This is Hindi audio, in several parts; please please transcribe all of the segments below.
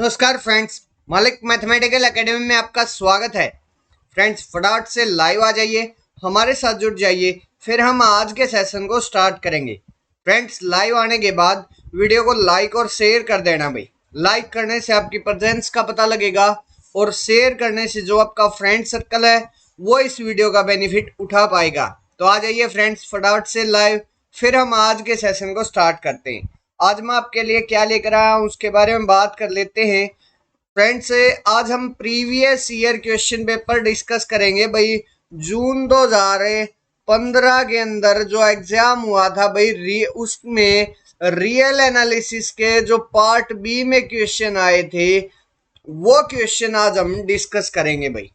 नमस्कार फ्रेंड्स, मलिक मैथमेटिकल एकेडमी में आपका स्वागत है। फ्रेंड्स, फटाफट से लाइव आ जाइए, हमारे साथ जुड़ जाइए, फिर हम आज के सेशन को स्टार्ट करेंगे। फ्रेंड्स, लाइव आने के बाद वीडियो को लाइक और शेयर कर देना भाई। लाइक करने से आपकी प्रेजेंस का पता लगेगा और शेयर करने से जो आपका फ्रेंड सर्कल है वो इस वीडियो का बेनिफिट उठा पाएगा। तो आ जाइए फ्रेंड्स, फटाफट से लाइव, फिर हम आज के सेशन को स्टार्ट करते हैं। आज मैं आपके लिए क्या लेकर आया हूँ उसके बारे में बात कर लेते हैं। फ्रेंड्स, आज हम previous year question paper discuss करेंगे भाई। जून 2015 के अंदर जो एग्जाम हुआ था भाई, उसमें रियल एनालिसिस के जो पार्ट बी में क्वेश्चन आए थे वो क्वेश्चन आज हम डिस्कस करेंगे भाई।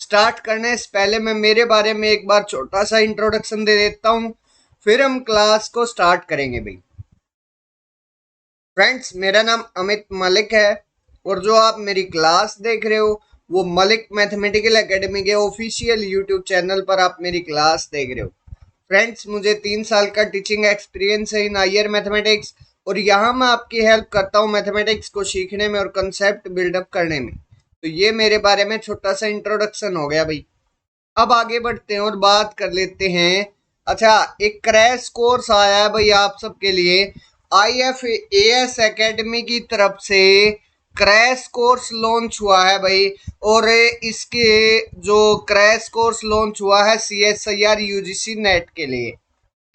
स्टार्ट करने से पहले मैं मेरे बारे में एक बार छोटा सा इंट्रोडक्शन दे देता हूँ, फिर हम क्लास को स्टार्ट करेंगे भाई। फ्रेंड्स, मेरा नाम अमित मलिक है और जो आप मेरी क्लास देख रहे हो वो मलिक मैथमेटिकल एकेडमी के ऑफिशियल यूट्यूब चैनल पर आप मेरी क्लास देख रहे हो। फ्रेंड्स, मुझे 3 साल का टीचिंग एक्सपीरियंस है इन हायर मैथमेटिक्स और यहाँ मैं आपकी हेल्प करता हूँ मैथमेटिक्स को सीखने में और कंसेप्ट बिल्डअप करने में। तो ये मेरे बारे में छोटा सा इंट्रोडक्शन हो गया भाई। अब आगे बढ़ते हैं और बात कर लेते हैं। अच्छा, एक क्रैश कोर्स आया है भाई आप सबके लिए। IFAS एकेडमी की तरफ से क्रैश कोर्स लॉन्च हुआ है भाई। और इसके जो क्रैश कोर्स लॉन्च हुआ है CSIR UGC नेट के लिए।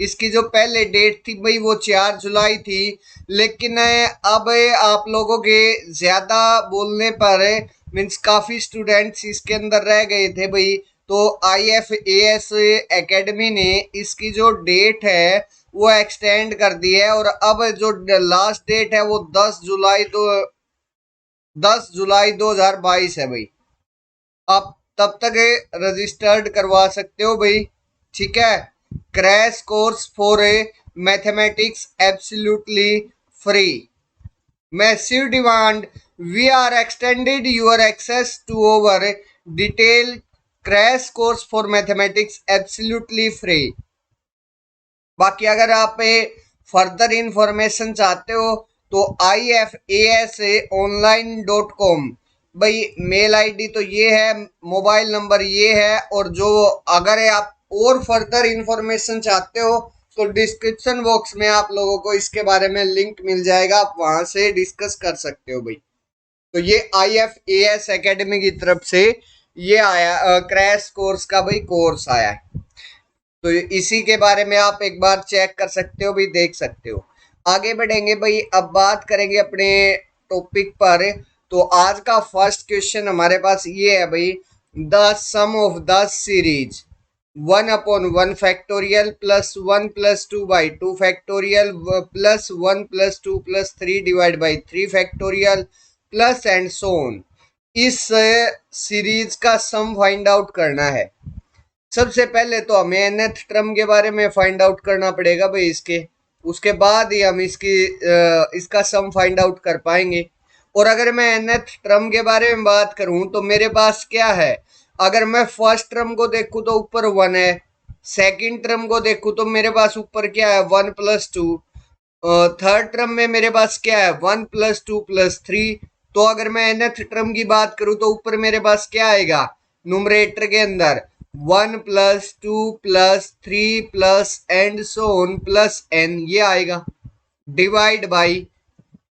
इसकी जो पहले डेट थी भाई वो 4 जुलाई थी, लेकिन अब आप लोगों के ज्यादा बोलने पर मीन्स काफी स्टूडेंट्स इसके अंदर रह गए थे भाई। तो IFAS एकेडमी ने इसकी जो डेट है वो एक्सटेंड कर दी है और अब जो लास्ट डेट है वो 10 जुलाई 2022 है भाई। आप तब तक रजिस्टर्ड करवा सकते हो भाई, ठीक है। Crash course for mathematics absolutely free. Massive demand. We are extended your access to our detailed crash course for mathematics absolutely free. बाकी अगर आप फर्दर इंफॉर्मेशन चाहते हो तो IFASonline.com भाई, मेल आईडी तो ये है, मोबाइल नंबर ये है। और जो अगर आप और फर्दर इंफॉर्मेशन चाहते हो तो डिस्क्रिप्शन बॉक्स में आप लोगों को इसके बारे में लिंक मिल जाएगा, आप वहां से डिस्कस कर सकते हो भाई। तो ये IFAS एकेडमी की तरफ से ये आया क्रैश कोर्स का भाई कोर्स आया है। तो इसी के बारे में आप एक बार चेक कर सकते हो भी, देख सकते हो। आगे बढ़ेंगे भाई, अब बात करेंगे अपने टॉपिक पर। तो आज का फर्स्ट क्वेश्चन हमारे पास ये है भाई। The sum of the series 1/1 plus 1 plus 2/2 factorial plus 1 plus 2 plus 3 divide by 3 factorial plus and so on, इस सीरीज का सम फाइंड आउट करना है। सबसे पहले तो हमें nth टर्म के बारे में फाइंड आउट करना पड़ेगा भाई इसके, उसके बाद ही हम इसका सम फाइंड आउट कर पाएंगे। और अगर मैं nth टर्म के बारे में बात करूं तो मेरे पास क्या है, अगर मैं फर्स्ट टर्म को देखूं तो ऊपर 1 है, सेकंड टर्म को देखूं तो मेरे पास ऊपर क्या है 1 प्लस 2, थर्ड टर्म में मेरे पास क्या है 1 प्लस 2 प्लस 3। तो अगर मैं nth टर्म की बात करूं तो ऊपर मेरे पास क्या आएगा न्यूमरेटर के अंदर 1 plus 2 plus 3 plus and so on plus n, ये आएगा डिवाइड बाई।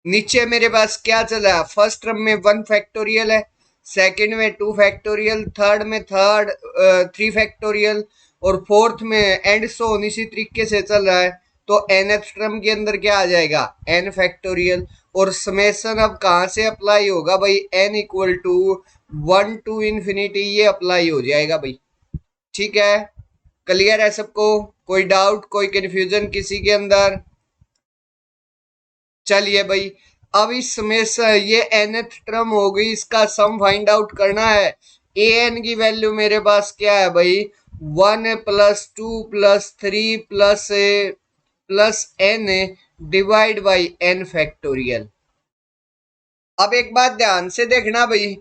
नीचे मेरे पास क्या चला है, फर्स्ट टर्म में 1 फैक्टोरियल है, सेकंड में 2 फैक्टोरियल, थर्ड में 3 फैक्टोरियल और फोर्थ में एंड सो ऑन इसी तरीके से चल रहा है। तो nth टर्म के अंदर क्या आ जाएगा n फैक्टोरियल। और समेशन अब कहाँ से अप्लाई होगा भाई, n equal to 1 to infinity, ये अप्लाई हो जाएगा भाई। ठीक है, क्लियर है सबको? कोई डाउट, कोई कंफ्यूजन किसी के अंदर? चलिए भाई, अब इसमें से ये nth टर्म हो गई, इसका सम फाइंड आउट करना है। an की वैल्यू मेरे पास क्या है भाई 1 plus 2 plus 3 plus n divide by n factorial. अब एक बात ध्यान से देखना भाई,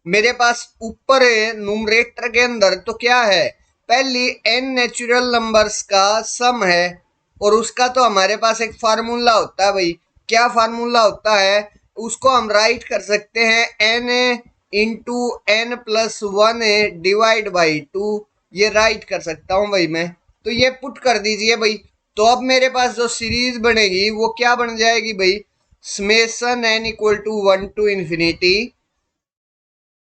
मेरे पास ऊपर न्यूमरेटर के अंदर तो क्या है, पहली n नेचुरल नंबर्स का सम है और उसका तो हमारे पास एक फार्मूला होता है भाई। क्या फार्मूला होता है, उसको हम राइट कर सकते हैं n into n plus one divide by two, ये राइट कर सकता हूं भाई मैं। तो ये पुट कर दीजिए भाई। तो अब मेरे पास जो सीरीज बनेगी वो क्या बन जाएगी भाई, summation n equal to one to infinity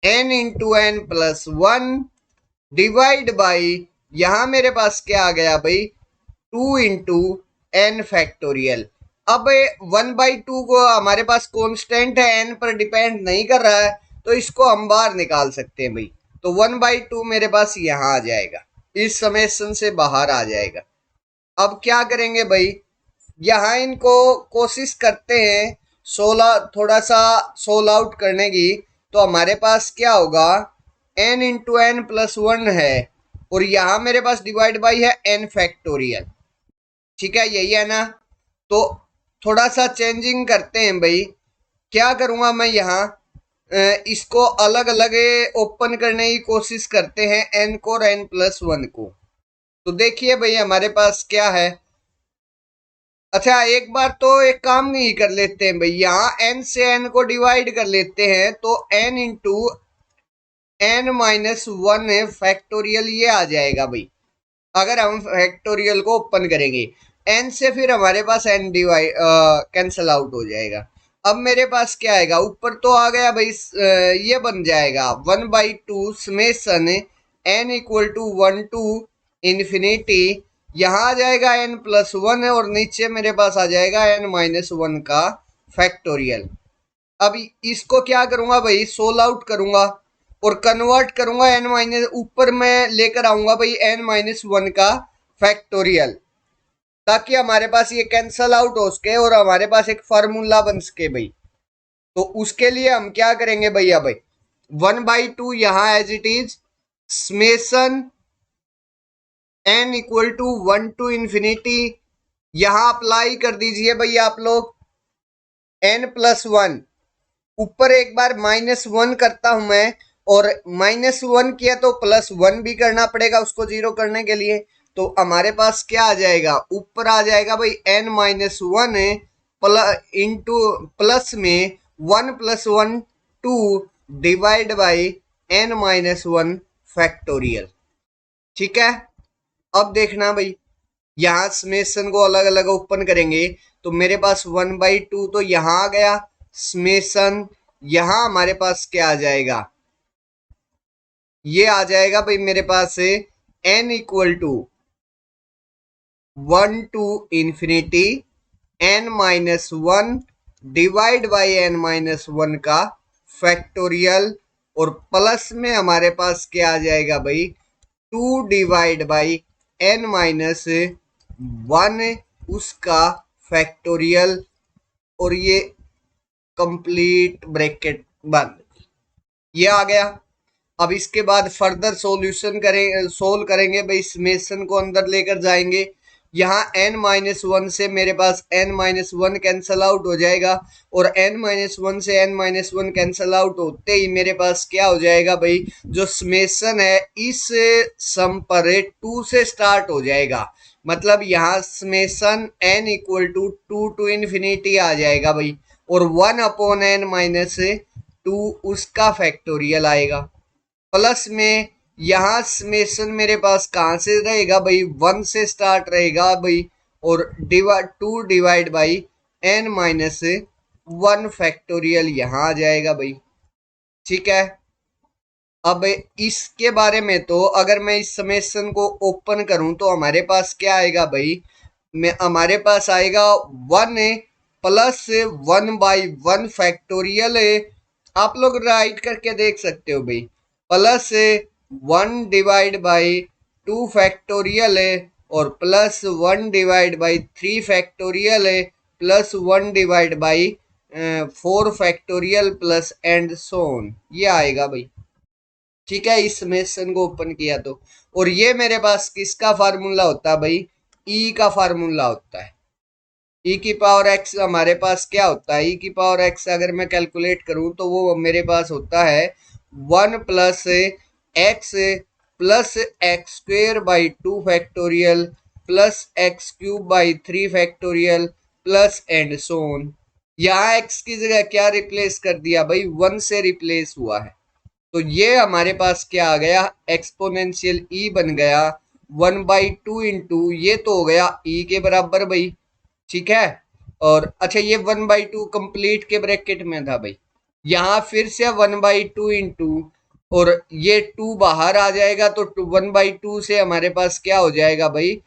n into n plus one divide by, यहां मेरे पास क्या आ गया भाई, टू इंटू एन फैक्टोरियल। अब वन बाई टू को हमारे पास कांस्टेंट है, एन पर डिपेंड नहीं कर रहा है, तो इसको हम बाहर निकाल सकते हैं भाई। तो वन बाई टू मेरे पास यहां आ जाएगा, इस समेशन से बाहर आ जाएगा। अब क्या करेंगे भाई, यहां इनको कोशिश करते हैं सोलह थोड़ा सा सोल आउट करने की। तो हमारे पास क्या होगा, n into n plus one है, और यहां मेरे पास डिवाइड बाई है एन फैक्टोरियल। ठीक है, यही है ना। तो थोड़ा सा चेंजिंग करते हैं भाई। क्या करूंगा मैं यहाँ, इसको अलग अलग ओपन करने की कोशिश करते हैं, एन को और एन प्लस वन को। तो देखिए भाई हमारे पास क्या है। अच्छा, एक बार तो एक काम नहीं कर लेते हैं भाई, यहाँ एन से एन को डिवाइड कर लेते हैं, तो n into n minus one factorial ये आ जाएगा भाई, अगर हम फैक्टोरियल को ओपन करेंगे। एन से फिर हमारे पास एन डिवाइड कैंसल आउट हो जाएगा। अब मेरे पास क्या आएगा, ऊपर तो आ गया भाई, ये बन जाएगा one by two summation n equal to one to infinity, यहाँ आ जाएगा एन प्लस वन है, और नीचे मेरे पास आ जाएगा एन माइनस वन का फैक्टोरियल। अब इसको क्या करूंगा भाई, सोल आउट करूंगा और कन्वर्ट करूंगा एन माइनस, ऊपर मैं लेकर आऊंगा भाई एन माइनस वन का फैक्टोरियल, ताकि हमारे पास ये कैंसल आउट हो सके और हमारे पास एक फार्मूला बन सके भाई। तो उसके लिए हम क्या करेंगे भैया भाई, वन बाई टू यहाँ as it is summation n equal to one to infinity, यहां अप्लाई कर दीजिए भैया आप लोग एन प्लस वन, ऊपर एक बार माइनस वन करता हूं मैं, और माइनस वन किया तो प्लस वन भी करना पड़ेगा उसको जीरो करने के लिए। तो हमारे पास क्या आ जाएगा, ऊपर आ जाएगा भाई N minus one plus into plus में one plus one two divide by N minus one factorial. ठीक है, अब देखना भाई, यहाँ समेशन को अलग अलग ओपन करेंगे, तो मेरे पास वन बाई टू तो यहाँ आ गया समेशन, यहां हमारे पास क्या आ जाएगा, ये आ जाएगा भाई मेरे पास N equal to one to infinity N minus one divide by N minus one का फैक्टोरियल, और प्लस में हमारे पास क्या आ जाएगा भाई, two divide by N minus one उसका फैक्टोरियल, और ये कंप्लीट ब्रैकेट बंद, ये आ गया। अब इसके बाद फर्दर सॉल्यूशन सोल्व करेंगे भाई, समेशन को अंदर लेकर जाएंगे। यहाँ n माइनस वन से मेरे पास n minus one cancel out हो जाएगा, और n माइनस वन से n minus one cancel out होते ही मेरे पास क्या हो जाएगा भाई, जो समेशन है इस सम पर टू से स्टार्ट हो जाएगा। मतलब यहाँ summation n equal to two to infinity आ जाएगा भाई, और one upon N minus two उसका फैक्टोरियल आएगा। प्लस में यहाँ समेशन मेरे पास कहाँ से रहेगा भाई, वन से स्टार्ट रहेगा भाई, और two divide by N minus one factorial यहाँ आ जाएगा भाई। ठीक है, अब इसके बारे में तो अगर मैं इस समेशन को ओपन करूं तो हमारे पास क्या आएगा भाई, में हमारे पास आएगा one plus one by one factorial, आप लोग राइट करके देख सकते हो भाई, plus one divide by two factorial है, और plus one divide by three factorial है, plus one divide by four factorial plus and so on, ये आएगा भाई। ठीक है, इस समेशन को ओपन किया तो, और ये मेरे पास किसका फार्मूला होता है भाई, ई का फार्मूला होता है। ई की पावर एक्स हमारे पास क्या होता है, ई की पावर एक्स अगर मैं कैलकुलेट करूं तो वो मेरे पास होता है one plus X plus X square by two factorial plus X cube by three factorial plus and so on. यहाँ एक्स की जगह क्या रिप्लेस कर दिया भाई, 1 से रिप्लेस हुआ है। तो ये हमारे पास क्या आ गया, एक्सपोनेंशियल ई बन गया 1/2 इंटू, ये तो हो गया ई के बराबर भाई, ठीक है। और अच्छा ये 1/2 कंप्लीट के ब्रैकेट में था भाई, यहाँ फिर से 1/2 इंटू, और ये 2 बाहर आ जाएगा तो 1/2 से हमारे पास क्या हो जाएगा भाई,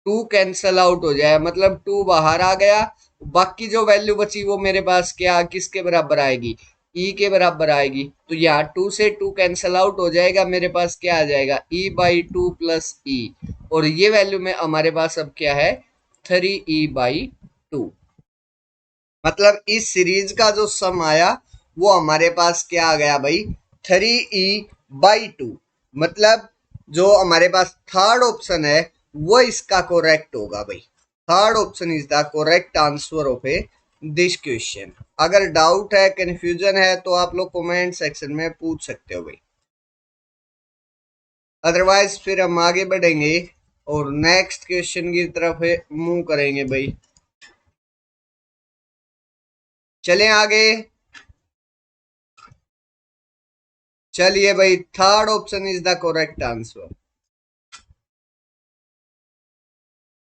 2 कैंसल आउट हो जाएगा, मतलब 2 बाहर आ गया। बाकी जो वैल्यू बची वो मेरे पास क्या किसके बराबर आएगी, ई के बराबर आएगी। तो यहाँ 2 से 2 कैंसल आउट हो जाएगा, मेरे पास क्या आ जाएगा e/2 प्लस ई, और ये वैल्यू में हमारे पास अब क्या है 3e/2। मतलब इस सीरीज का जो सम आया वो हमारे पास क्या आ गया भाई 3e/2। मतलब जो हमारे पास थर्ड ऑप्शन है वो इसका करेक्ट होगा भाई, third option is the correct answer of A this question. अगर डाउट है कंफ्यूजन है तो आप लोग कमेंट सेक्शन में पूछ सकते हो भाई, अदरवाइज फिर हम आगे बढ़ेंगे और नेक्स्ट क्वेश्चन की तरफ मूव करेंगे भाई। चलें आगे, चलिए भाई third option is the correct answer.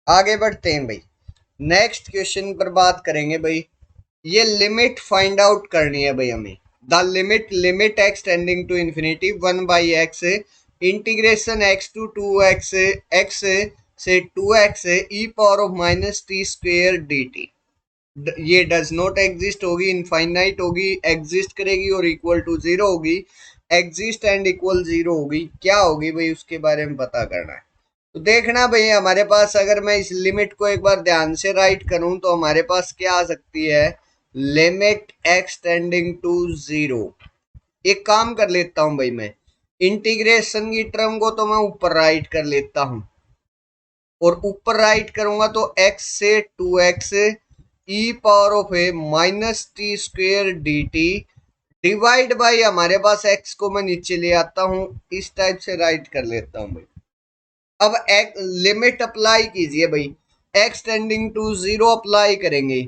आगे बढ़ते हैं भाई, नेक्स्ट क्वेश्चन पर बात करेंगे भाई। ये लिमिट फाइंड आउट करनी है भाई हमें। The limit x tending to infinity 1/x integration x to 2x x से 2x e power of minus T square d t. ये डज नॉट एग्जिस्ट होगी, इनफाइनाइट होगी, एग्जिस्ट करेगी और इक्वल टू जीरो होगी, एग्जिस्ट एंड इक्वल जीरो होगी, क्या होगी भाई उसके बारे में पता करना है। तो देखना भाई हमारे पास, अगर मैं इस लिमिट को एक बार ध्यान से राइट करूं तो हमारे पास क्या आ सकती है, limit x tending to zero. एक काम कर लेता हूं भाई, मैं इंटीग्रेशन की टर्म को तो मैं ऊपर राइट कर लेता हूं, और ऊपर राइट करूंगा तो x से 2x e power of a minus T square d T divide by, हमारे पास x को मैं नीचे ले आता हूं, इस टाइप से राइट कर लेता हूं भाई। अब लिमिट अप्लाई कीजिए भाई, x tending to zero apply करेंगे।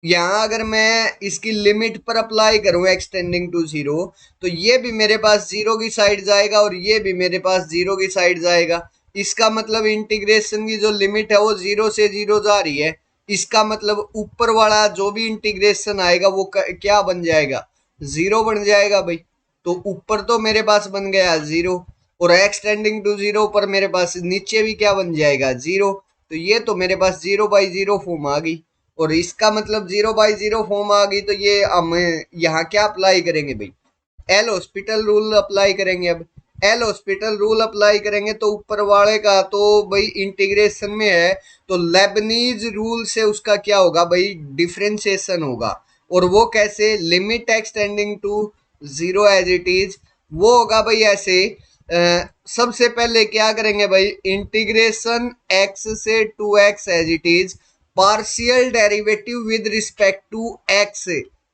यहाँ अगर मैं इसकी लिमिट पर अप्लाई करूं x टेंडिंग टू जीरो, तो ये भी मेरे पास जीरो की साइड जाएगा और ये भी मेरे पास जीरो की साइड जाएगा। इसका मतलब इंटीग्रेशन की जो लिमिट है वो जीरो से जीरो जा रही है। इसका मतलब ऊपर वाला जो भी इंटीग्रेशन आएगा वो क्या बन जाएगा, जीरो बन जाएगा भाई। तो ऊपर तो मेरे पास बन गया जीरो, और एक्स टेंडिंग टू जीरो पर मेरे पास नीचे भी क्या बन जाएगा जीरो। तो ये तो मेरे पास 0/0 फॉर्म आ गई, और इसका मतलब 0/0 फॉर्म आ गई। तो ये हम यहाँ क्या अप्लाई करेंगे भाई, एल हॉस्पिटल रूल अप्लाई करेंगे। अब एल हॉस्पिटल रूल अप्लाई करेंगे तो ऊपर वाले का तो भाई इंटीग्रेशन में है, तो लेबनीज रूल से उसका क्या होगा भाई, डिफ्रेंशिएशन होगा। और वो कैसे, limit x tending to zero as it is, वो होगा भाई ऐसे। सबसे पहले क्या करेंगे भाई, इंटीग्रेशन x से 2x as it is, partial derivative with respect to x,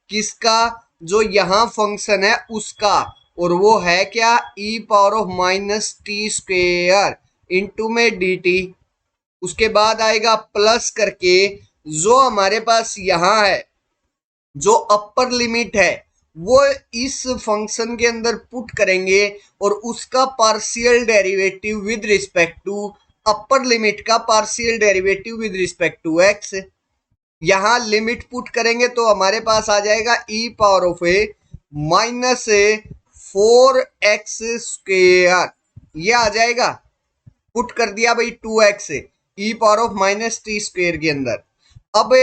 किसका, जो यहाँ फंक्शन है उसका, और वो है क्या e power of minus T square into में डी टी। उसके बाद आएगा प्लस करके, जो हमारे पास यहाँ है जो अपर लिमिट है वो इस फंक्शन के अंदर पुट करेंगे, और उसका partial derivative with respect to upper limit का partial derivative with respect to X. यहां लिमिट पुट करेंगे तो हमारे पास आ जाएगा e power of a minus 4x², ये आ जाएगा। पुट कर दिया भाई 2x e power of minus T square के अंदर। अब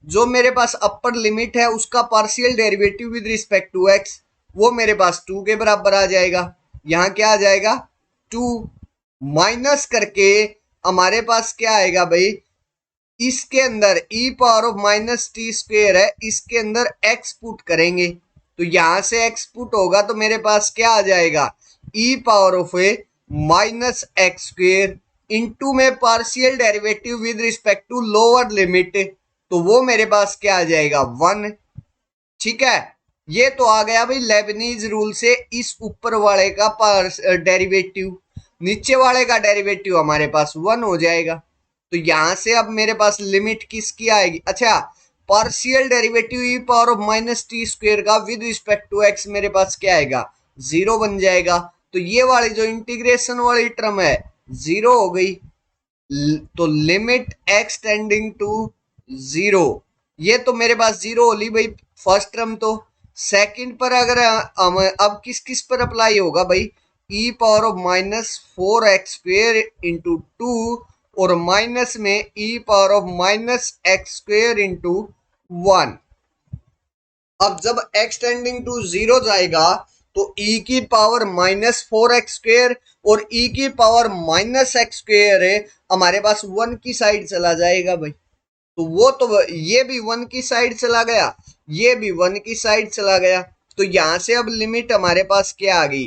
जो मेरे पास अपर लिमिट है उसका partial derivative with respect to x, वो मेरे पास 2 के बराबर आ जाएगा। यहाँ क्या आ जाएगा 2, माइनस करके हमारे पास क्या आएगा भाई, इसके अंदर e power of minus T square है, इसके अंदर एक्स पुट करेंगे, तो यहां से एक्स पुट होगा तो मेरे पास क्या आ जाएगा, e power of a minus X square into में partial derivative with respect to lower limit, तो वो मेरे पास क्या आ जाएगा 1। ठीक है, ये तो आ गया भाई लेबनीज रूल से इस ऊपर वाले का डेरिवेटिव, नीचे वाले का डेरिवेटिव हमारे पास 1 हो जाएगा। तो यहां से अब मेरे पास लिमिट किसकी आएगी, अच्छा partial derivative E power of minus T square का विद रिस्पेक्ट टू एक्स मेरे पास क्या आएगा, जीरो बन जाएगा। तो ये वाली जो इंटीग्रेशन वाली टर्म है जीरो हो गई। तो limit x tending to zero, ये तो मेरे पास जीरो होली भाई फर्स्ट टर्म। तो सेकंड पर अगर हम अब किस किस पर अप्लाई होगा भाई, e power of minus four X square into two और माइनस में e power of minus X square into one. अब जब एक्स टेंडिंग टू जीरो जाएगा तो e की power minus four X square और e की पावर माइनस एक्स स्क्वेयर है हमारे पास वन की साइड चला जाएगा भाई। तो वो तो ये भी वन की साइड चला गया, ये भी वन की साइड चला गया। तो यहां से अब लिमिट हमारे पास क्या आ गई,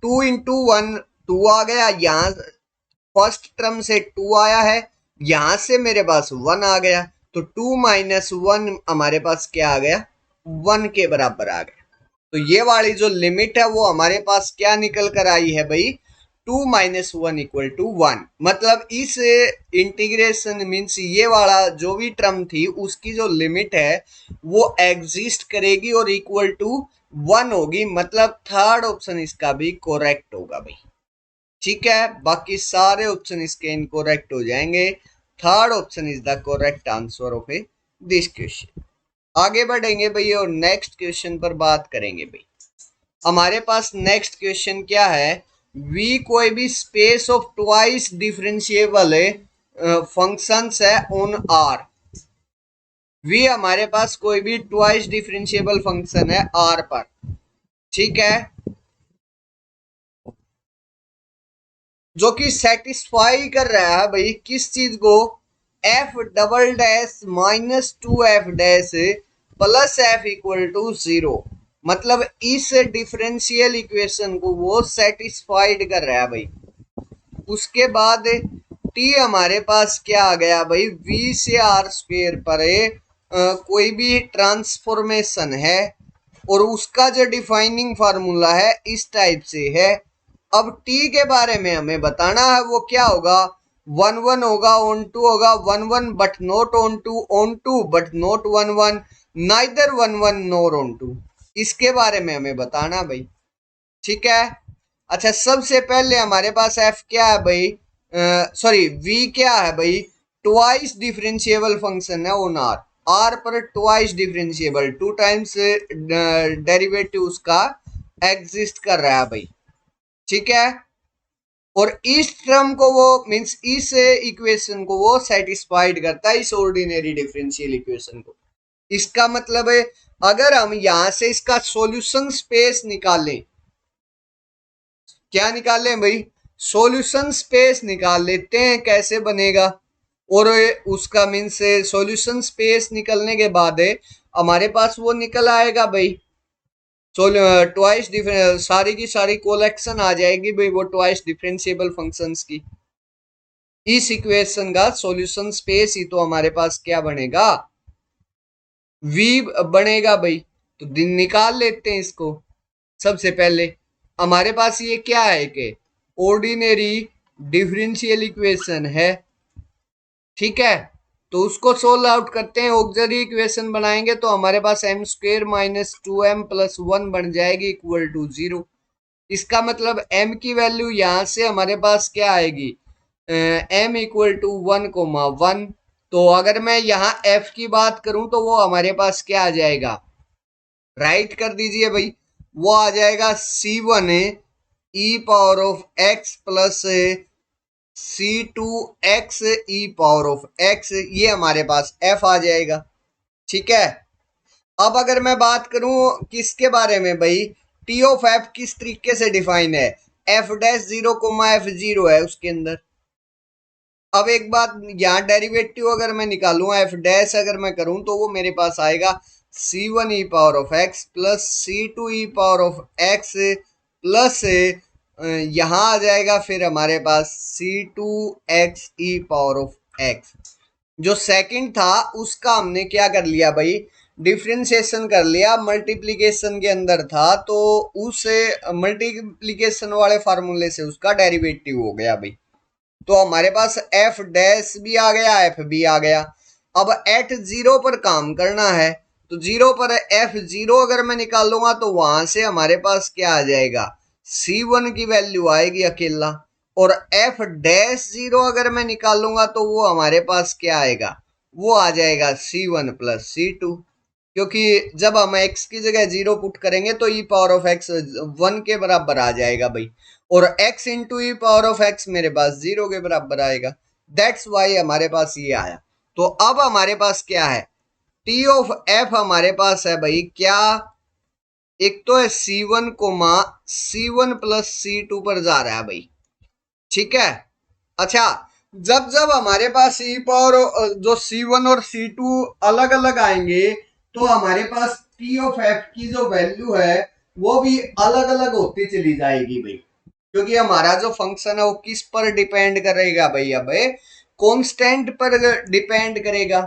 टू इंटू वन टू आ गया, यहाँ फर्स्ट टर्म से टू आया है, यहां से मेरे पास वन आ गया। तो टू माइनस वन हमारे पास क्या आ गया, वन के बराबर आ गया। तो ये वाली जो लिमिट है वो हमारे पास क्या निकल कर आई है भाई, two minus one equal to one. मतलब इस इंटीग्रेशन मीन्स ये वाला जो भी टर्म थी उसकी जो लिमिट है वो एग्जिस्ट करेगी और इक्वल टू वन होगी। मतलब थर्ड ऑप्शन इसका भी करेक्ट होगा भाई। ठीक है, बाकी सारे ऑप्शन इसके इनकरेक्ट हो जाएंगे। Third option is the correct answer of A this question. आगे बढ़ेंगे भाई और नेक्स्ट क्वेश्चन पर बात करेंगे भाई। हमारे पास नेक्स्ट क्वेश्चन क्या है, वी कोई भी space of twice differentiable functions है ऑन आर। वी हमारे पास कोई भी ट्वाइस डिफरेंशिएबल फंक्शन है आर पर, ठीक है, जो कि सेटिस्फाई कर रहा है भाई किस चीज को, f double dash minus two f dash plus f equal to zero. मतलब इस डिफरेंशियल इक्वेशन को वो सेटिस्फाइड कर रहा है भाई। उसके बाद टी हमारे पास क्या आ गया भाई, वी से आर स्क्वेयर पर कोई भी ट्रांसफॉर्मेशन है और उसका जो डिफाइनिंग फार्मूला है इस टाइप से है। अब टी के बारे में हमें बताना है वो क्या होगा, वन वन होगा, ऑन टू होगा, one one but not onto but not one one, neither one one nor onto. इसके बारे में हमें बताना भाई, ठीक है। अच्छा, सबसे पहले हमारे पास एफ क्या है भाई, सॉरी वी क्या है भाई, ट्वाइस डिफरेंशिएबल फंक्शन है ऑन आर। आर पर twice differentiable, two times derivative उसका एग्जिस्ट कर रहा है भाई, ठीक है। और इस टर्म को वो मींस इस इक्वेशन को वो सेटिस्फाइड करता है, इस ऑर्डिनरी डिफरेंशियल इक्वेशन को। इसका मतलब है अगर हम यहां से इसका सॉल्यूशन स्पेस निकालें, क्या निकालें भाई, सॉल्यूशन स्पेस निकाल लेते हैं, कैसे बनेगा। और उसका मीन्स सॉल्यूशन स्पेस निकलने के बाद हमारे पास वो निकल आएगा भाई, ट्वाइस सारी की सारी कोलेक्शन आ जाएगी भाई वो ट्वाइस डिफरेंशिएबल फंक्शंस की। इस इक्वेशन का सॉल्यूशन स्पेस ही तो हमारे पास क्या बनेगा, वी बनेगा भाई। तो दिन निकाल लेते हैं इसको। सबसे पहले हमारे पास ये क्या है कि ऑर्डिनरी डिफरेंशियल इक्वेशन है, ठीक है। तो उसको सोल्व आउट करते हैं, ऑक्सिलरी इक्वेशन बनाएंगे तो हमारे पास M square minus two M plus one बन जाएगी इक्वल टू जीरो। इसका मतलब एम की वैल्यू यहां से हमारे पास क्या आएगी, m equal to one comma one. तो अगर मैं यहाँ एफ की बात करूं तो वो हमारे पास क्या आ जाएगा, राइट कर दीजिए भाई, वो आ जाएगा C one e power of X plus C two X e power of X, ये हमारे पास एफ आ जाएगा, ठीक है। अब अगर मैं बात करूं किसके बारे में भाई, टी ऑफ एफ किस तरीके से डिफाइन है, F dash zero comma F zero है उसके अंदर। अब एक बात, यहाँ डेरिवेटिव अगर मैं निकालूं एफ डैश अगर मैं करूं तो वो मेरे पास आएगा C one e power of X plus C two e power of X plus यहाँ आ जाएगा फिर हमारे पास C two X e power of X. जो सेकंड था उसका हमने क्या कर लिया भाई, डिफ्रेंशिएशन कर लिया, मल्टीप्लिकेशन के अंदर था तो उस मल्टीप्लिकेशन वाले फार्मूले से उसका डेरिवेटिव हो गया भाई। तो हमारे पास एफ डैश भी आ गया, एफ भी आ गया। अब एट जीरो पर काम करना है, तो जीरो पर एफ जीरो अगर मैं निकालूंगा तो वहां से हमारे पास क्या आ जाएगा, C1 की वैल्यू आएगी अकेला, और एफ डैश जीरो अगर मैं निकालूंगा तो वो हमारे पास क्या आएगा, वो आ जाएगा C1 प्लस C2, क्योंकि जब हम x की जगह जीरो पुट करेंगे तो ई पावर ऑफ x 1 के बराबर आ जाएगा भाई, और x into E power of x मेरे पास जीरो के बराबर आएगा। दैट्स वाई हमारे पास ये आया। तो अब हमारे पास क्या है, टी ऑफ एफ हमारे पास है भाई क्या, एक तो है C1 coma C1 plus C2 पर जा रहा है भाई, ठीक है। अच्छा, जब जब हमारे पास ई पावर जो C1 और C2 अलग अलग आएंगे तो हमारे पास टी ऑफ एफ की जो वैल्यू है वो भी अलग अलग होती चली जाएगी भाई, क्योंकि हमारा जो फंक्शन है वो किस पर डिपेंड करेगा भाई, अब कांस्टेंट पर डिपेंड करेगा।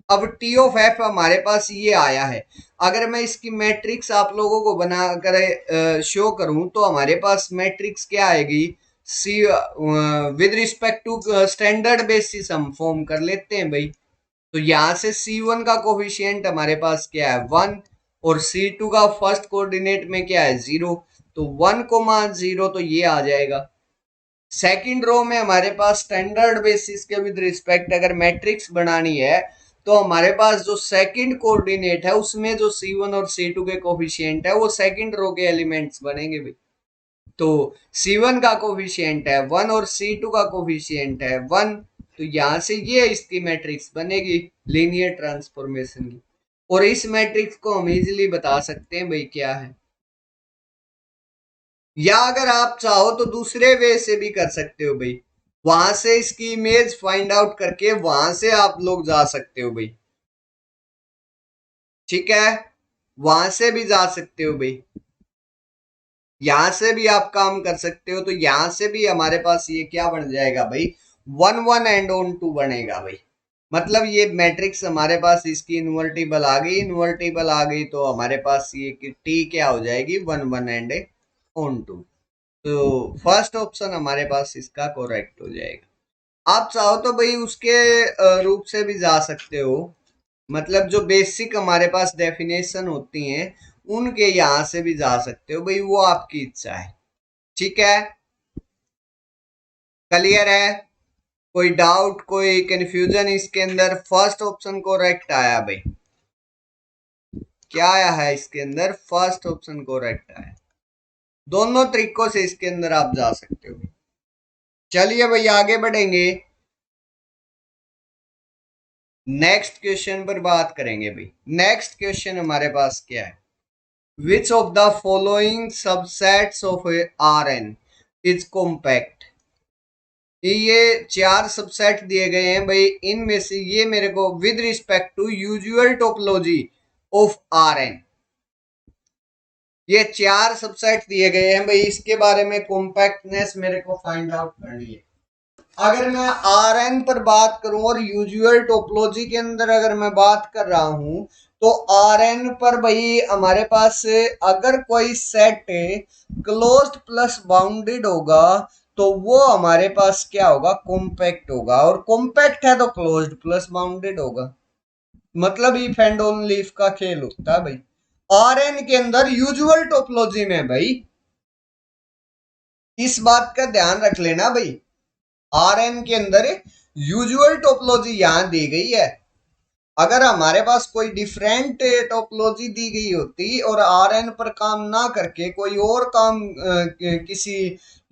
अब टी ऑफ एफ हमारे पास ये आया है, अगर मैं इसकी मैट्रिक्स आप लोगों को बना कर शो करूं तो हमारे पास मैट्रिक्स क्या आएगी, C with respect to standard basis हम फॉर्म कर लेते हैं भाई। तो यहाँ से C1 का कोफिशिएंट हमारे पास क्या है 1, और C2 का फर्स्ट कोऑर्डिनेट में क्या है 0, तो 1,0 तो ये आ जाएगा। सेकंड रो में हमारे पास स्टैंडर्ड बेसिस के विद रिस्पेक्ट अगर मैट्रिक्स बनानी है तो हमारे पास जो सेकंड कोऑर्डिनेट है उसमें जो C1 और C2 के कोफिशिएंट है वो सेकंड रो के एलिमेंट्स बनेंगे भाई। तो C1 का कोफिशिएंट है 1 और C2 का कोफिशिएंट है 1, तो यहां से ये इसकी मैट्रिक्स बनेगी लीनियर ट्रांसफॉर्मेशन की, और इस मैट्रिक्स को हम इजीली बता सकते हैं भाई क्या है, या अगर आप चाहो तो दूसरे वे से भी कर सकते हो भाई, वहां से इसकी इमेज फाइंड आउट करके वहां से आप लोग जा सकते हो भाई, ठीक है, वहां से भी जा सकते हो भाई, यहां से भी आप काम कर सकते हो। तो यहां से भी हमारे पास ये क्या बन जाएगा भाई, 1 1 एंड ऑन 2 बनेगा भाई, मतलब ये मैट्रिक्स हमारे पास इसकी इन्वर्टिबल आ गई, इन्वर्टिबल आ गई तो हमारे पास ये कि टी क्या हो जाएगी 1 1 एंड ऑन 2, तो फर्स्ट ऑप्शन हमारे पास इसका करेक्ट हो जाएगा। आप चाहो तो भाई उसके रूप से भी जा सकते हो, मतलब जो बेसिक हमारे पास डेफिनेशन होती हैं उनके यहां से भी जा सकते हो भाई, वो आपकी इच्छा है, ठीक है। क्लियर है, कोई डाउट कोई कंफ्यूजन इसके अंदर, फर्स्ट ऑप्शन करेक्ट आया भाई, क्या आया है इसके अंदर, फर्स्ट ऑप्शन करेक्ट आया, दोनों तरीकों से इसके अंदर आप जा सकते हो। चलिए भाई आगे बढ़ेंगे, नेक्स्ट क्वेश्चन पर बात करेंगे भाई। नेक्स्ट क्वेश्चन हमारे पास क्या है, which of the following subsets of R n is compact, ये चार सबसेट दिए गए हैं भाई, इनमें से ये मेरे को with respect to usual topology of R n, ये चार सबसेट दिए गए हैं भाई, इसके बारे में कॉम्पैक्टनेस मेरे को फाइंड आउट करनी है। अगर मैं आर एन पर बात करूं और यूजुअल टोपोलॉजी के अंदर अगर मैं बात कर रहा हूं तो आर एन पर भाई हमारे पास अगर कोई सेट क्लोज्ड प्लस बाउंडेड होगा तो वो हमारे पास क्या होगा, कॉम्पैक्ट होगा, और कॉम्पैक्ट है तो क्लोज्ड प्लस बाउंडेड होगा, मतलब इफ एंड ओनली इफ का खेल होता है भाई। आर एन के अंदर यूजुअल टोपोलॉजी में भाई, इस बात का ध्यान रख लेना भाई, आर एन के अंदर यूजुअल टोपोलॉजी यहां दी गई है, अगर हमारे पास कोई डिफरेंट टोपोलॉजी दी गई होती और आर एन पर काम ना करके कोई और काम किसी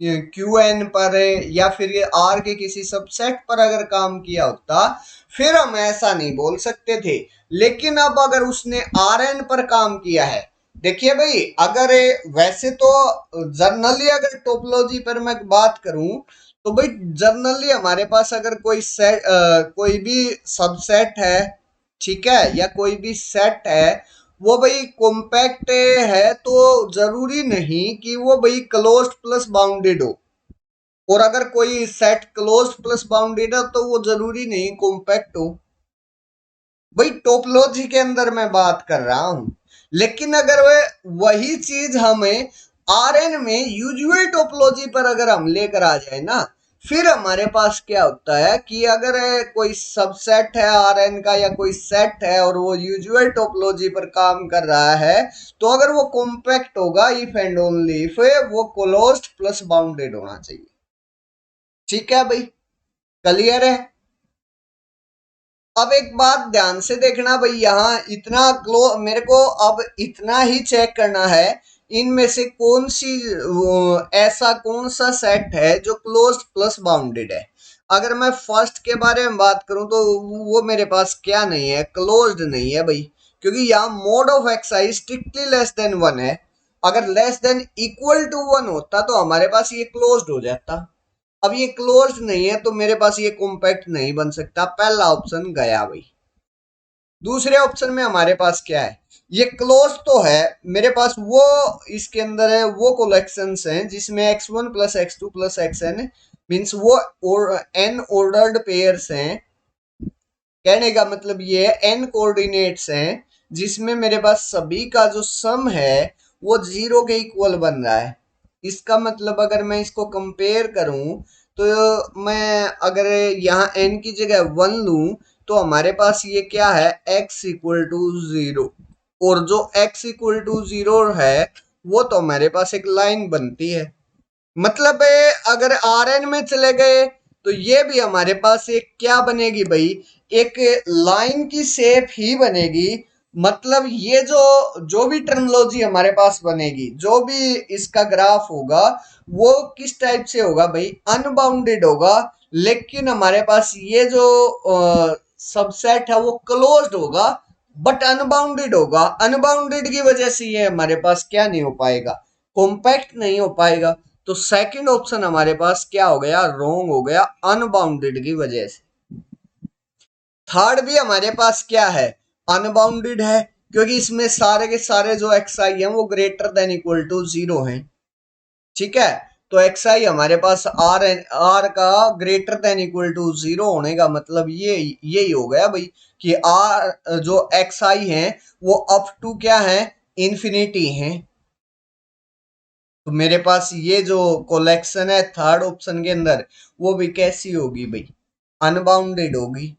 क्यू एन पर या फिर आर के किसी सबसेट पर अगर काम किया होता फिर हम ऐसा नहीं बोल सकते थे, लेकिन अब अगर उसने आर एन पर काम किया है, देखिए भाई अगर वैसे तो जर्नली अगर टोपोलॉजी पर मैं बात करूं तो भाई जर्नली हमारे पास अगर कोई सेट कोई भी सबसेट है, ठीक है, या कोई भी सेट है वो भाई कॉम्पैक्ट है तो जरूरी नहीं कि वो भाई क्लोज्ड प्लस बाउंडेड हो, और अगर कोई सेट क्लोज्ड प्लस बाउंडेड है तो वो जरूरी नहीं कॉम्पैक्ट हो, भाई टोपोलॉजी के अंदर मैं बात कर रहा हूं। लेकिन अगर वही चीज हमें आर एन में यूजुअल टोपोलॉजी पर अगर हम लेकर आ जाए ना फिर हमारे पास क्या होता है कि अगर कोई सबसेट है आर एन का या कोई सेट है और वो यूजुअल टोपोलॉजी पर काम कर रहा है, तो अगर वो कॉम्पैक्ट होगा इफ एंड ओनली इफ वो क्लोज्ड प्लस बाउंडेड होना चाहिए। ठीक है भाई, क्लियर है। अब एक बात ध्यान से देखना भाई, यहाँ इतना क्लो मेरे को अब इतना ही चेक करना है, इनमें से कौन सी ऐसा कौन सा सेट है जो क्लोज्ड प्लस बाउंडेड है। अगर मैं फर्स्ट के बारे में बात करूं तो वो मेरे पास क्या नहीं है, क्लोज्ड नहीं है भाई, क्योंकि यहाँ mod of x i strictly less than one है। अगर less than equal to one होता तो हमारे पास ये क्लोज्ड हो जाता। अब ये क्लोज नहीं है तो मेरे पास ये कॉम्पैक्ट नहीं बन सकता, पहला ऑप्शन गया भाई। दूसरे ऑप्शन में हमारे पास क्या है, ये क्लोज तो है, मेरे पास वो इसके अंदर है वो कलेक्शंस हैं जिसमें x1 plus x two plus x n means वो एन ऑर्डर्ड पेयर्स हैं। कहने का मतलब ये है एन कोऑर्डिनेट्स हैं जिसमें मेरे पास सभी का जो सम है वो जीरो के इक्वल बन रहा है। इसका मतलब अगर मैं इसको कंपेयर करूं तो मैं अगर यहाँ n की जगह वन लूं तो हमारे पास ये क्या है x इक्वल टू जीरो, और जो x इक्वल टू जीरो है वो तो हमारे पास एक लाइन बनती है। मतलब अगर आर एन में चले गए तो ये भी हमारे पास एक क्या बनेगी भाई, एक लाइन की शेप ही बनेगी। मतलब ये जो जो भी टर्मिनोलॉजी हमारे पास बनेगी, जो भी इसका ग्राफ होगा वो किस टाइप से होगा भाई, अनबाउंडेड होगा। लेकिन हमारे पास ये जो सबसेट है वो क्लोज्ड होगा बट अनबाउंडेड होगा। अनबाउंडेड की वजह से ये हमारे पास क्या नहीं हो पाएगा, कॉम्पैक्ट नहीं हो पाएगा। तो सेकंड ऑप्शन हमारे पास क्या हो गया, रॉन्ग हो गया, अनबाउंडेड की वजह से। थर्ड भी हमारे पास क्या है, अनबाउंडेड है, क्योंकि इसमें सारे के सारे जो एक्स आई है वो greater than equal to zero है। ठीक है, तो एक्स आई हमारे पास आर एन आर का greater than equal to zero होने का मतलब ये यही हो गया भाई कि आर जो एक्स आई है वो अप टू क्या है, इंफिनिटी है। तो मेरे पास ये जो कलेक्शन है थर्ड ऑप्शन के अंदर वो भी कैसी होगी भाई, अनबाउंडेड होगी।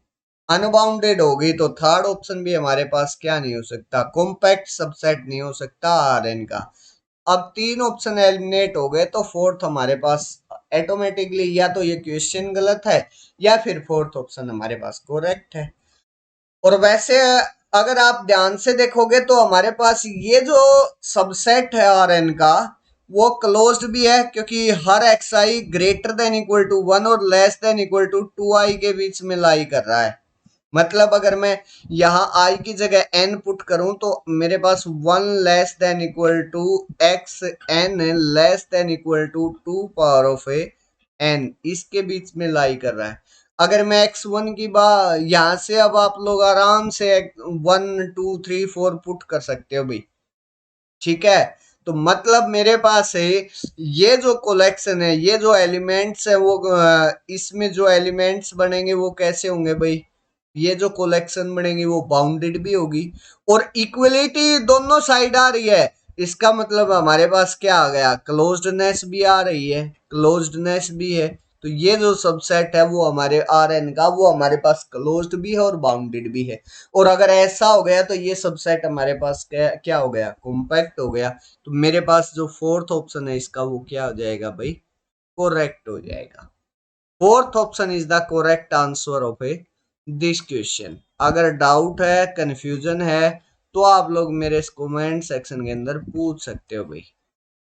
अनबाउंडेड होगी तो थर्ड ऑप्शन भी हमारे पास क्या नहीं हो सकता, कॉम्पैक्ट सबसेट नहीं हो सकता आर एन का। अब तीन ऑप्शन एलिमिनेट हो गए तो फोर्थ हमारे पास ऑटोमेटिकली या तो ये क्वेश्चन गलत है या फिर फोर्थ ऑप्शन हमारे पास करेक्ट है। और वैसे अगर आप ध्यान से देखोगे तो हमारे पास ये जो सबसेट है आर एन का वो क्लोज्ड भी है, क्योंकि हर X I greater than equal to one और less than equal to two I के बीच में लाई कर रहा है। मतलब अगर मैं यहाँ आई की जगह एन पुट करूं तो मेरे पास one less than equal to X N less than equal to two power of A N इसके बीच में लाई कर रहा है। अगर मैं एक्स वन की बात यहाँ से, अब आप लोग आराम से one two three four put कर सकते हो भाई। ठीक है, तो मतलब मेरे पास है ये जो कलेक्शन है, ये जो एलिमेंट्स है वो इसमें जो एलिमेंट्स बनेंगे वो कैसे होंगे भाई, ये जो कलेक्शन बनेगी वो बाउंडेड भी होगी और इक्वलिटी दोनों साइड आ रही है। इसका मतलब हमारे पास क्या आ गया, क्लोज्डनेस भी आ रही है, क्लोज्डनेस भी है। तो ये जो सबसेट है वो हमारे आर एन का वो हमारे पास क्लोज्ड भी है और बाउंडेड भी है। और अगर ऐसा हो गया तो ये सबसेट हमारे पास क्या हो गया, कॉम्पैक्ट हो गया। तो मेरे पास जो फोर्थ ऑप्शन है इसका वो क्या हो जाएगा भाई, करेक्ट हो जाएगा। Fourth option is the correct answer of A this question. अगर डाउट है, कंफ्यूजन है तो आप लोग मेरे कमेंट सेक्शन के अंदर पूछ सकते हो भाई।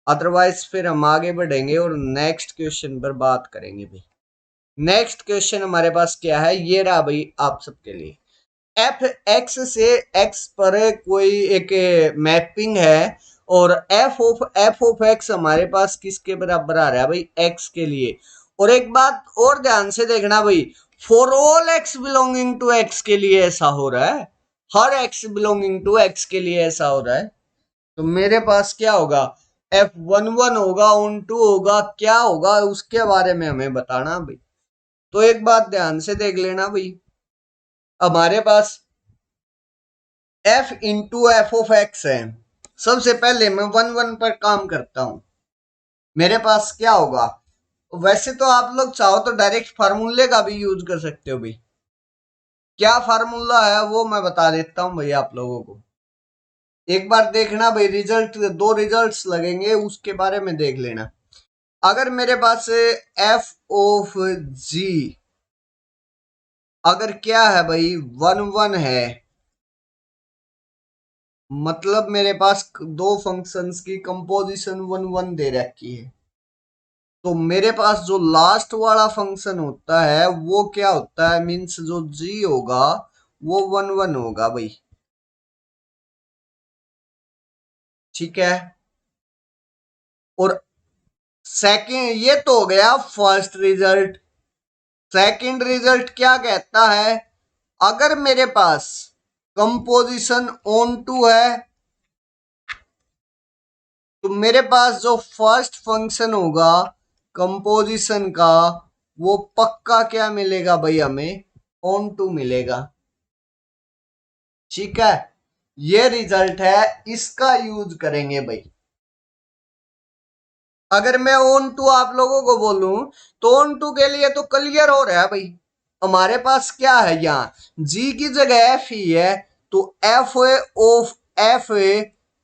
अदरवाइज फिर हम आगे बढ़ेंगे और नेक्स्ट क्वेश्चन पर बात करेंगे भाई। नेक्स्ट क्वेश्चन हमारे पास क्या है, ये रहा भाई आप सबके लिए। एफ एक्स से एक्स पर कोई एक मैपिंग है और एफ ऑफ एक्स हमारे पास किसके बराबर आ रहा है भाई, एक्स के लिए। और एक बात और ध्यान से देखना भाई, for all x belonging to x के लिए ऐसा हो रहा है, हर एक्स बिलोंगिंग टू एक्स के लिए ऐसा हो रहा है। तो मेरे पास क्या होगा, एफ वन वन होगा, ऑन टू होगा, क्या होगा उसके बारे में हमें बताना भाई। तो एक बात ध्यान से देख लेना भाई, हमारे पास F into F of X है। सबसे पहले मैं वन वन पर काम करता हूं, मेरे पास क्या होगा, वैसे तो आप लोग चाहो तो डायरेक्ट फार्मूले का भी यूज कर सकते हो भाई। क्या फार्मूला है वो मैं बता देता हूँ भाई आप लोगों को। एक बार देखना भाई, रिजल्ट दो रिजल्ट्स लगेंगे उसके बारे में देख लेना। अगर मेरे पास एफ ऑफ जी अगर क्या है भाई 1 1 है, मतलब मेरे पास दो फंक्शंस की कंपोजिशन 1 1 दे रखी है, तो मेरे पास जो लास्ट वाला फंक्शन होता है वो क्या होता है, मीन्स जो जी होगा वो 1 1 होगा भाई। ठीक है। और सेकंड, ये तो हो गया फर्स्ट रिजल्ट। सेकंड रिजल्ट क्या कहता है, अगर मेरे पास कंपोजिशन ऑन टू है तो मेरे पास जो फर्स्ट फंक्शन होगा कंपोजिशन का वो पक्का क्या मिलेगा भाई, हमें ऑन टू मिलेगा। ठीक है, ये रिजल्ट है, इसका यूज करेंगे भाई। अगर मैं ऑन टू आप लोगों को बोलूं तो ऑन टू के लिए तो क्लियर हो रहा है भाई। हमारे पास क्या है, यहाँ जी की जगह एफ ही है, तो एफ ऑफ एफ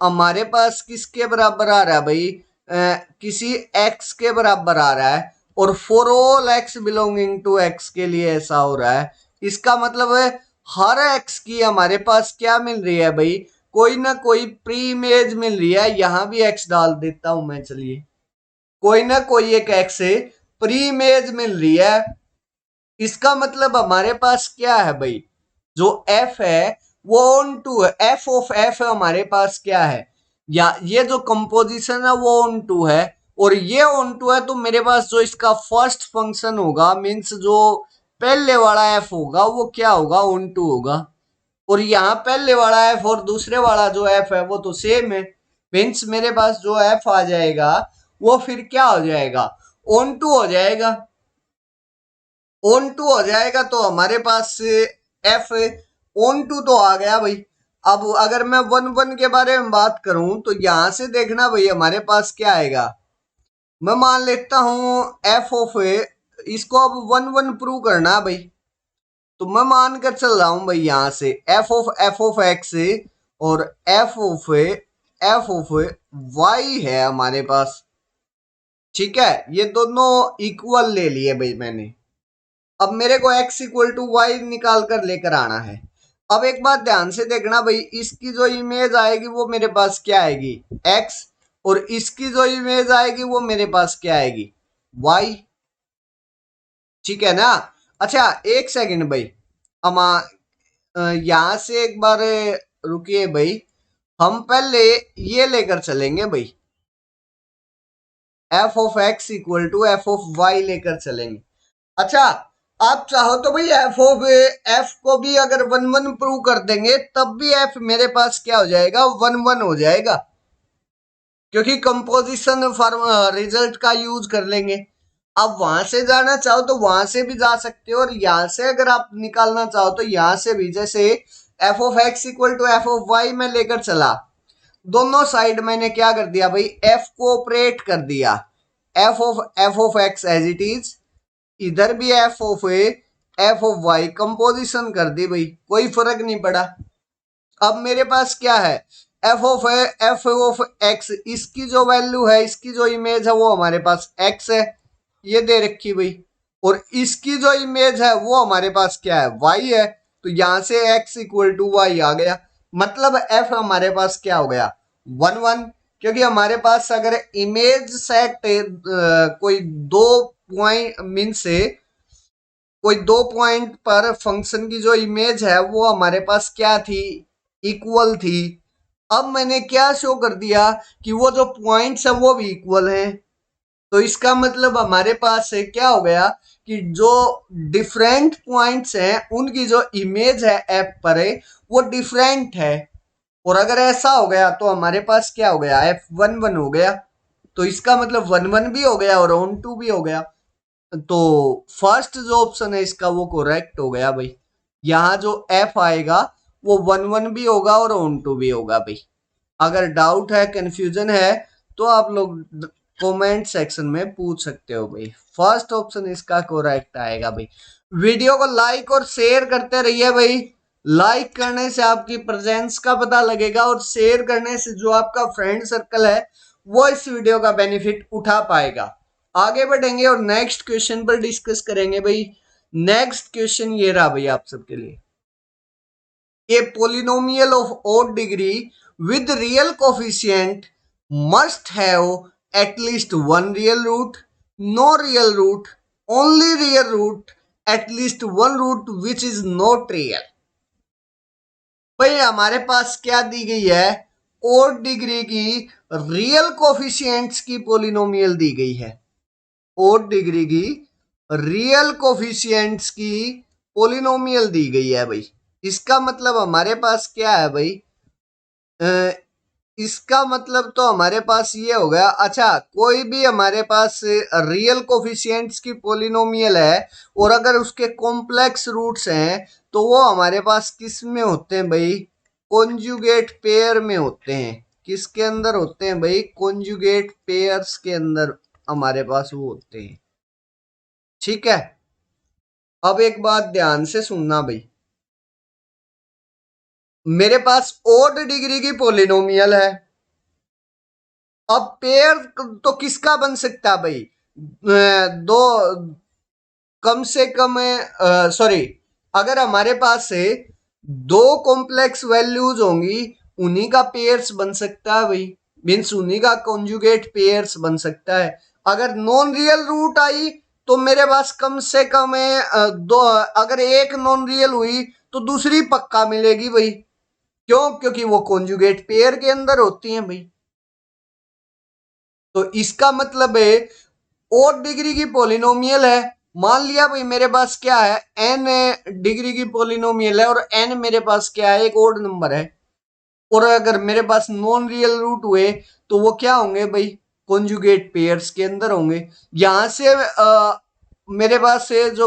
हमारे पास किसके बराबर आ रहा है भाई, किसी एक्स के बराबर आ रहा है। और for all x belonging to x के लिए ऐसा हो रहा है। इसका मतलब है हर एक्स की हमारे पास क्या मिल रही है भाई, कोई ना कोई प्री इमेज मिल रही है। यहां भी एक्स डाल देता हूं मैं, चलिए, कोई ना कोई एक एक्स प्री इमेज मिल रही है। इसका मतलब हमारे पास क्या है भाई, जो एफ है वो ऑन टू है, एफ ऑफ एफ है हमारे पास क्या है, या ये जो कंपोजिशन है वो ऑन टू है। और ये ऑन टू है तो मेरे पास जो इसका फर्स्ट फंक्शन होगा, मीन्स जो पहले वाला एफ होगा वो क्या होगा, ऑन टू होगा। और यहाँ पहले वाला एफ और दूसरे वाला जो एफ है वो तो सेम है, मीन्स मेरे पास जो एफ आ जाएगा वो फिर क्या हो जाएगा, ऑन टू हो जाएगा। ऑन टू हो जाएगा तो हमारे पास एफ ऑन टू तो आ गया भाई। अब अगर मैं 1 1 के बारे में बात करूं तो यहां से देखना भाई हमारे पास क्या आएगा। मैं मान लेता हूं एफ ऑफ इसको अब 1 1 प्रूव करना भाई, तो मैं मान कर चल रहा हूं भाई यहां से एफ ऑफ एक्स और एफ ऑफ वाई है हमारे पास। ठीक है, ये दोनों इक्वल ले लिए भाई मैंने। अब मेरे को x इक्वल टू वाई निकाल कर लेकर आना है। अब एक बात ध्यान से देखना भाई, इसकी जो इमेज आएगी वो मेरे पास क्या आएगी, x, और इसकी जो इमेज आएगी वो मेरे पास क्या आएगी, y। ठीक है ना। अच्छा एक सेकंड भाई, हम यहां से एक बार रुकिए भाई, हम पहले ये लेकर चलेंगे भाई, f of x equal to f of y लेकर चलेंगे। अच्छा, आप चाहो तो भाई एफ ऑफ एफ को भी अगर 1 1 प्रूव कर देंगे तब भी एफ मेरे पास क्या हो जाएगा, 1 1 हो जाएगा, क्योंकि कंपोजिशन फॉर्म रिजल्ट का यूज कर लेंगे। आप वहां से जाना चाहो तो वहां से भी जा सकते हो, और यहां से अगर आप निकालना चाहो तो यहां से भी, जैसे f of x equal to f of y में लेकर चला, दोनों साइड मैंने क्या कर दिया भाई, एफ को ऑपरेट कर दिया, f of x as it is, इधर भी एफ ऑफ वाई कंपोजिशन कर दी भाई, कोई फर्क नहीं पड़ा। अब मेरे पास क्या है, एफ ऑफ एक्स, इसकी जो वैल्यू है, इसकी जो इमेज है वो हमारे पास एक्स है, ये दे रखी भाई। और इसकी जो इमेज है वो हमारे पास क्या है, वाई है, तो यहां से एक्स इक्वल टू वाई आ गया। मतलब एफ हमारे पास क्या हो गया, 1 1, क्योंकि हमारे पास अगर इमेज सेट कोई दो पॉइंट मीन से कोई दो पॉइंट पर फंक्शन की जो इमेज है वो हमारे पास क्या थी, इक्वल थी। अब मैंने क्या शो कर दिया कि वो जो पॉइंट्स है वो भी इक्वल हैं, तो इसका मतलब हमारे पास से क्या हो गया कि जो डिफरेंट पॉइंट्स हैं उनकी जो इमेज है ऐप पर है वो डिफरेंट है। और अगर ऐसा हो गया तो हमारे पास क्या हो गया, F1 1 हो गया, तो इसका मतलब 1 1 भी हो गया और ऑन टू भी हो गया। तो फर्स्ट जो ऑप्शन है इसका वो करेक्ट हो गया भाई। यहाँ जो एफ आएगा वो 1 1 भी होगा और ऑन टू भी होगा भाई। अगर डाउट है, कंफ्यूजन है, तो आप लोग कमेंट सेक्शन में पूछ सकते हो भाई। फर्स्ट ऑप्शन इसका करेक्ट आएगा भाई। वीडियो को लाइक और शेयर करते रहिए भाई। लाइक करने से आपकी प्रेजेंस का पता लगेगा और शेयर करने से जो आपका फ्रेंड सर्कल है वो इस वीडियो का बेनिफिट उठा पाएगा। आगे बढ़ेंगे और नेक्स्ट क्वेश्चन पर डिस्कस करेंगे भाई। नेक्स्ट क्वेश्चन ये रहा भाई आप सबके लिए। A polynomial of odd degree with real coefficient must have at least one real root, no real root, only real root, at least one root which is not real। भाई हमारे पास क्या दी गई है? ओड डिग्री की रियल कोफिशिएंट्स की पोलिनोमियल दी गई है। ओड डिग्री की रियल कोफिशिएंट्स की पोलिनोमियल दी गई है भाई। इसका मतलब हमारे पास क्या है भाई? इसका मतलब तो हमारे पास ये हो गया। अच्छा, कोई भी हमारे पास रियल कोफिशिएंट्स की पोलिनोमियल है और अगर उसके कॉम्प्लेक्स रूट्स हैं तो वो हमारे पास किस में होते हैं भाई? कॉन्जुगेट पेयर में होते हैं। किसके अंदर होते हैं भाई? कॉन्जुगेट पेयर्स के अंदर हमारे पास वो होते हैं। ठीक है, अब एक बात ध्यान से सुनना भाई। मेरे पास ओड डिग्री की पोलिनोमियल है। अब पेयर तो किसका बन सकता है भाई? दो, कम से कम सॉरी, अगर हमारे पास से दो कॉम्प्लेक्स वैल्यूज होंगी उन्हीं का पेयर्स बन सकता है भाई। मीन्स उन्हीं का कॉन्जुगेट पेयर्स बन सकता है। अगर नॉन रियल रूट आई तो मेरे पास कम से कम दो, अगर एक नॉन रियल हुई तो दूसरी पक्का मिलेगी भाई। क्यों? क्योंकि वो कॉन्जुगेट पेयर के अंदर होती हैं भाई। तो इसका मतलब है ओड डिग्री की पोलिनोमियल है। मान लिया भाई मेरे पास क्या है? एन डिग्री की पोलिनोमियल है और एन मेरे पास क्या है? एक ओड नंबर है। और अगर मेरे पास नॉन रियल रूट हुए तो वो क्या होंगे भाई? कॉन्जुगेट पेयर्स के अंदर होंगे। यहां से मेरे पास से जो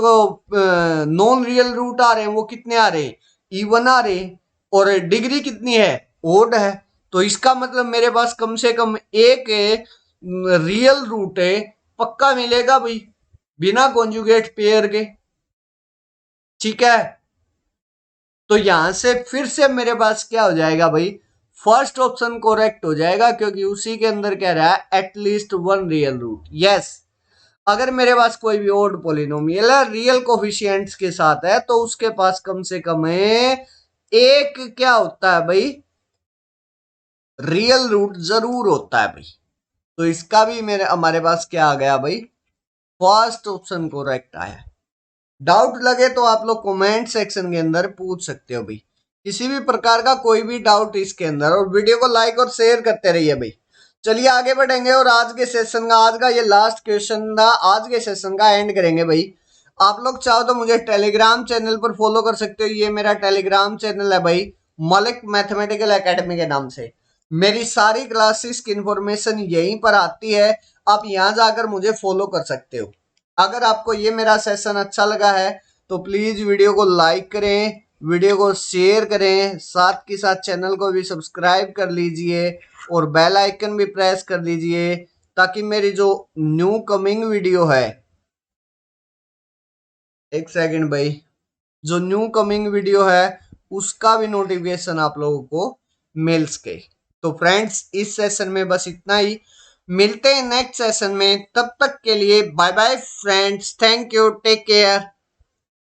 नॉन रियल रूट आ रहे हैं वो कितने आ रहे हैं? इवन आ रहे हैं। और डिग्री कितनी है? ओड है। तो इसका मतलब मेरे पास कम से कम एक रियल रूट है पक्का मिलेगा भाई, बिना कॉन्जुगेट पेयर के। ठीक है, तो यहां से फिर से मेरे पास क्या हो जाएगा भाई? फर्स्ट ऑप्शन करेक्ट हो जाएगा क्योंकि उसी के अंदर कह रहा है at least one real root. Yes, अगर मेरे पास कोई भी ओड पोलिनोमियल है रियल कोफिशिएंट्स के साथ है तो उसके पास कम से कम है एक क्या होता है भाई? रियल रूट जरूर होता है भाई। तो इसका भी मेरे हमारे पास क्या आ गया भाई? फर्स्ट ऑप्शन करेक्ट आया। डाउट लगे तो आप लोग कमेंट सेक्शन के अंदर पूछ सकते हो भाई, किसी भी प्रकार का कोई भी डाउट इसके अंदर। और वीडियो को लाइक और शेयर करते रहिए भाई। चलिए आगे बढ़ेंगे और आज के सेशन का, आज का ये लास्ट क्वेश्चन था, आज के सेशन का एंड करेंगे भाई। आप लोग चाहो तो मुझे टेलीग्राम चैनल पर फॉलो कर सकते हो। ये मेरा टेलीग्राम चैनल है भाई, मलिक मैथमेटिकल एकेडमी के नाम से। मेरी सारी क्लासेस की इंफॉर्मेशन यहीं पर आती है। आप यहाँ जाकर मुझे फॉलो कर सकते हो। अगर आपको ये मेरा सेशन अच्छा लगा है तो प्लीज वीडियो को लाइक करें, वीडियो को शेयर करें, साथ के साथ चैनल को भी सब्सक्राइब कर लीजिए और बेल आइकन भी प्रेस कर लीजिए ताकि मेरी जो न्यू कमिंग वीडियो है, एक सेकंड भाई, जो न्यू कमिंग वीडियो है उसका भी नोटिफिकेशन आप लोगों को मिल सके। तो फ्रेंड्स, इस सेशन में बस इतना ही। मिलते हैं नेक्स्ट सेशन में, तब तक के लिए bye bye friends. Thank you, take care.